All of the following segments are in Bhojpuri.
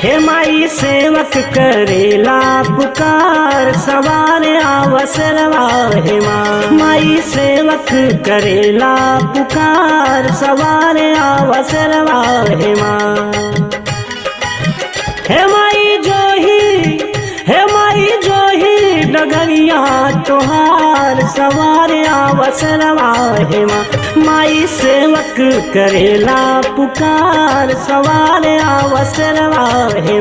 हे माई सेवक करेला पुकार, सवार अवसरवा हे माई सेवक करेला पुकार, सवार अवसरवा हे हे माई जोही डगरिया तोहार, सवार अवसरवा हे माई सेवक करेला पुकार, सवार अवसरवा हे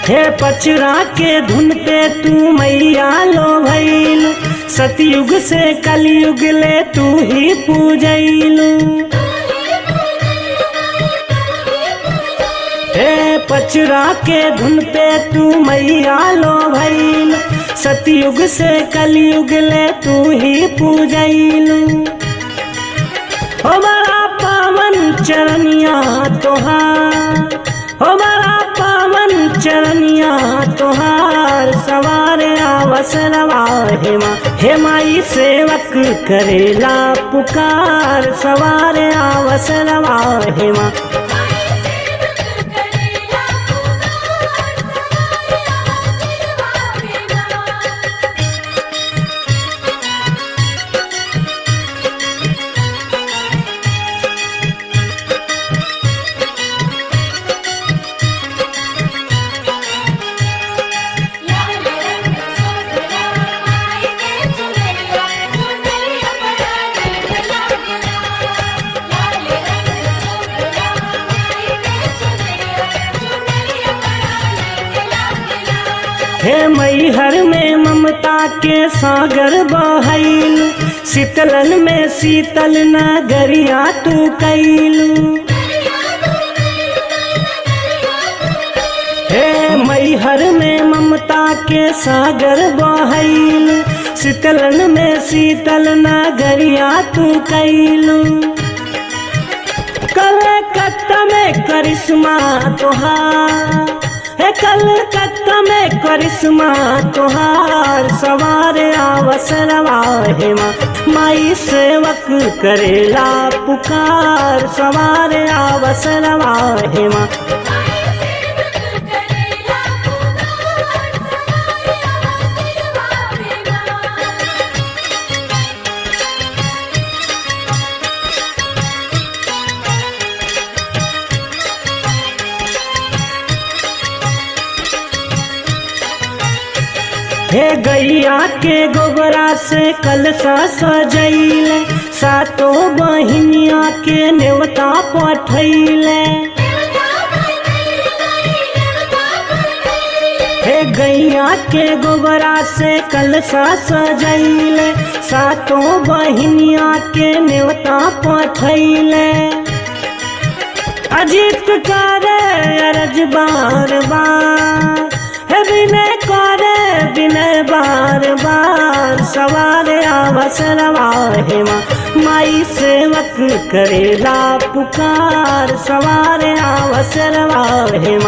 हे पचरा के धुन पे तू मैया लो भइल, सतयुग से कलयुग ले तू ही पूजैलू। हे पचरा के धुन पे तू मैया लो भइल, सतयुग से कलयुग ले तू ही पूजैलू। हो बड़ा पावन चरनिया तोहार, हो बड़ा पावन चरनिया तोहार, सवार अवसरवा हे माई सेवक करेला पुकार, सवार अवसरवा हे हे मैहर में ममता के सागर बहैल, शीतलन में शीतल नगरिया तू कैलू। हे मैहर में ममता के सागर बहैल, शीतलन में शीतल नगरिया तू कैलू। कलकत्ता में करिश्मा तोहार, हे कलकत्ता में करिश्मा तोहार, सवार अवसरवा हे माई सेवक करेला पुकार, सवार अवसरवा हे हे गैया के गोबरा से कलशा सजैल, सातो बहिनिया के नेवता पठैले। हे गैया के गोबरा से कलशा सजैल, सातो बहिनिया के नेवता पठैले। अजीत करे अरज बार बार, हे विनय करे विनय बार बार, सवार अवसरवा हे माई सेवक करेला पुकार, सवार अवसरवा हे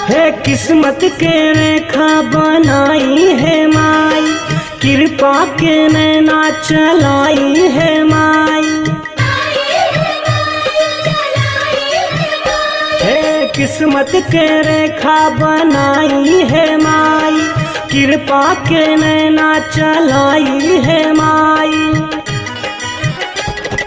हे किस्मत के रेखा बनाई है माई, कृपा के नैना चलाई है माई। हे किस्मत के रेखा बनाई है माई, कृपा के नैना चलाई है माई।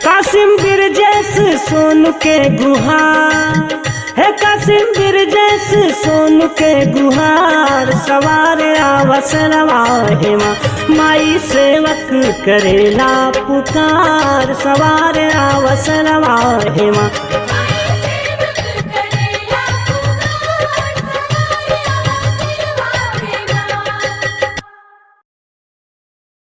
कासिम बिरजेश सोनू के गुहार, हे कासिम बिरजेश सोनू के गुहार, सवार अवसरवा हे माँ। माई सेवक करेला पुकार, सवार अवसरवा हे माँ।